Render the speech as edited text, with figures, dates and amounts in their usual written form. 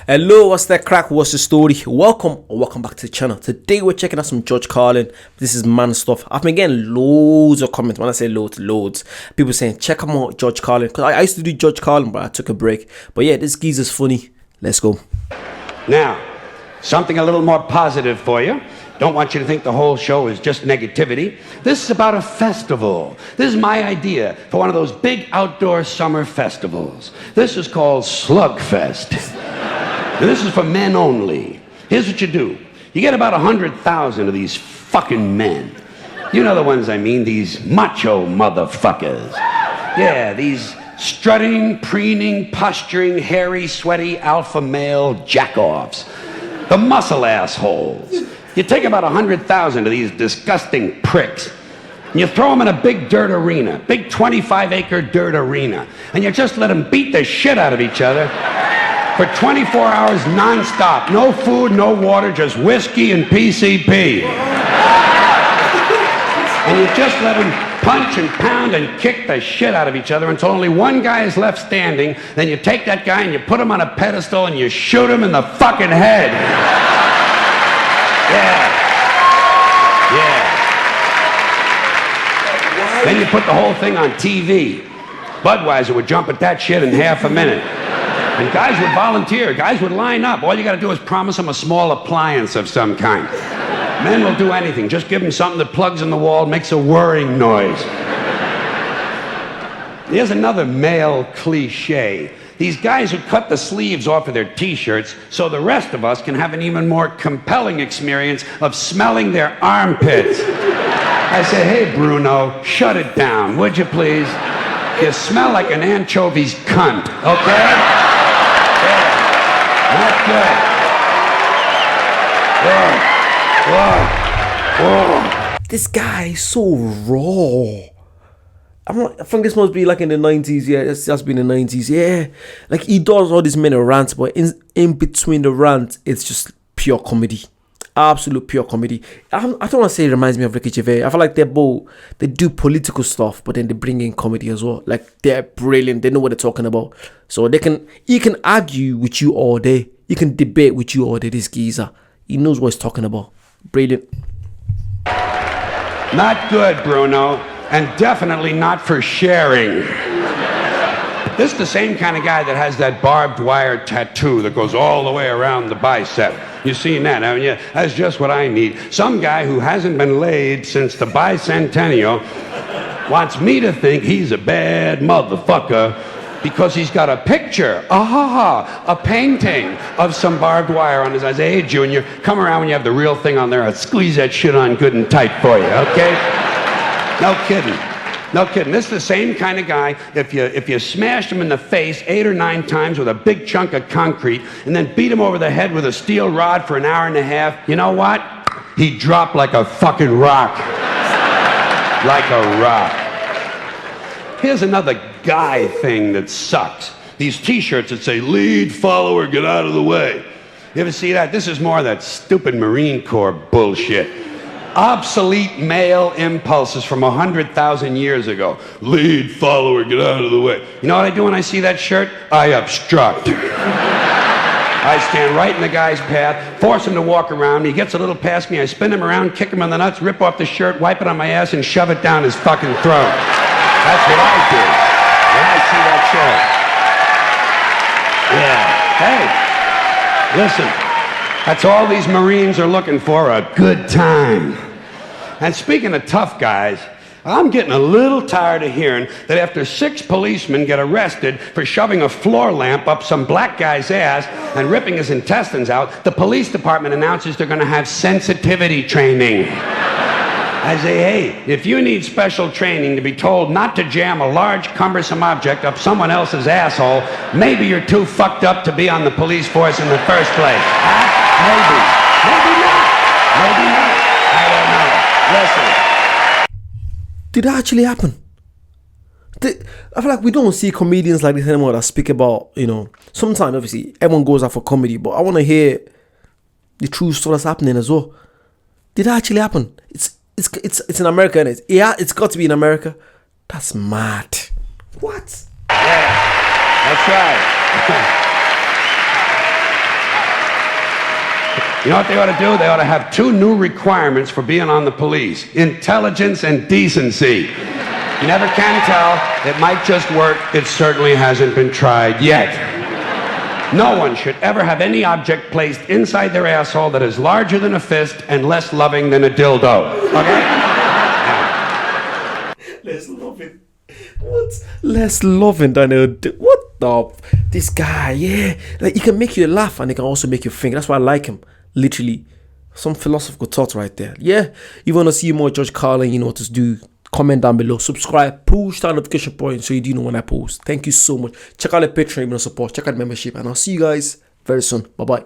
Hello, what's that crack? What's the story? Welcome back to the channel. Today we're checking out some Judge Carlin. This is man stuff. I've been getting loads of comments. When I say loads, people saying check out Judge Carlin, because I used to do Judge Carlin, but I took a break. But yeah, this geezer's funny. Let's go. Now, something a little more positive for you. Don't want you to think the whole show is just negativity. This is about a festival. This is my idea for one of those big outdoor summer festivals. This is called Slugfest. And this is for men only. Here's what you do. You get about 100,000 of these fucking men. You know the ones I mean, these macho motherfuckers. Yeah, these strutting, preening, posturing, hairy, sweaty, alpha male jack-offs. The muscle assholes. You take about 100,000 of these disgusting pricks, and you throw them in a big dirt arena, big 25-acre dirt arena, and you just let them beat the shit out of each other for 24 hours nonstop. No food, no water, just whiskey and PCP. And you just let them punch and pound and kick the shit out of each other until only one guy is left standing. Then you take that guy and you put him on a pedestal and you shoot him in the fucking head. Yeah. Then you put the whole thing on TV. Budweiser would jump at that shit in half a minute. And guys would volunteer. Guys would line up. All you got to do is promise them a small appliance of some kind. Men will do anything. Just give them something that plugs in the wall, makes a whirring noise. Here's another male cliche. These guys who cut the sleeves off of their t-shirts so the rest of us can have an even more compelling experience of smelling their armpits. I say, hey, Bruno, shut it down, would you please? You smell like an anchovy's cunt, okay? Yeah, not good. Whoa. This guy is so raw. I think this must be like in the 90s. Yeah, it's just been in the 90s. Yeah, like he does all these many rants, but in between the rants, it's just pure comedy, absolute pure comedy. I don't want to say it reminds me of Ricky Gervais. I feel like they do political stuff, but then they bring in comedy as well. Like they're brilliant. They know what they're talking about. So he can argue with you all day. He can debate with you all day. This geezer, he knows what he's talking about. Brilliant. Not good, Bruno. And definitely not for sharing. This is the same kind of guy that has that barbed wire tattoo that goes all the way around the bicep. You seen that, haven't you? That's just what I need. Some guy who hasn't been laid since the bicentennial wants me to think he's a bad motherfucker because he's got a picture, a painting of some barbed wire on his eyes. Hey, Junior, come around when you have the real thing on there. I'll squeeze that shit on good and tight for you, okay? No kidding. This is the same kind of guy. If you smashed him in the face 8 or 9 times with a big chunk of concrete and then beat him over the head with a steel rod for an hour and a half, you know what? He'd drop like a fucking rock. Like a rock. Here's another guy thing that sucks. These t-shirts that say, lead, follower, get out of the way. You ever see that? This is more of that stupid Marine Corps bullshit. Obsolete male impulses from 100,000 years ago. Lead, follower, get out of the way. You know what I do when I see that shirt? I obstruct. I stand right in the guy's path, force him to walk around. He gets a little past me. I spin him around, kick him in the nuts, rip off the shirt, wipe it on my ass, and shove it down his fucking throat. That's what I do when I see that shirt. Yeah. Hey, listen. That's all these Marines are looking for, a good time. And speaking of tough guys, I'm getting a little tired of hearing that after 6 policemen get arrested for shoving a floor lamp up some black guy's ass and ripping his intestines out, the police department announces they're going to have sensitivity training. I say, hey, if you need special training to be told not to jam a large, cumbersome object up someone else's asshole, maybe you're too fucked up to be on the police force in the first place. Huh? Maybe. Maybe not. Maybe not. I don't know. Listen. Did that actually happen? I feel like we don't see comedians like this anymore that speak about, sometimes obviously everyone goes out for comedy, but I want to hear the true stuff that's happening as well. Did that actually happen? It's in America, isn't it? Yeah, it's got to be in America. That's mad. What? Yeah, that's right. You know what they ought to do? They ought to have 2 new requirements for being on the police: intelligence and decency. You never can tell. It might just work. It certainly hasn't been tried yet. No one should ever have any object placed inside their asshole that is larger than a fist and less loving than a dildo. Okay? Less loving. What? Less loving than a what the? This guy, yeah. Like, he can make you laugh and he can also make you think. That's why I like him. Literally. Some philosophical thoughts right there. Yeah. You want to see more Judge Carlin, you know what to do. Comment down below. Subscribe. Push that notification point so you do know when I post. Thank you so much. Check out the Patreon, support. Check out the membership. And I'll see you guys very soon. Bye-bye.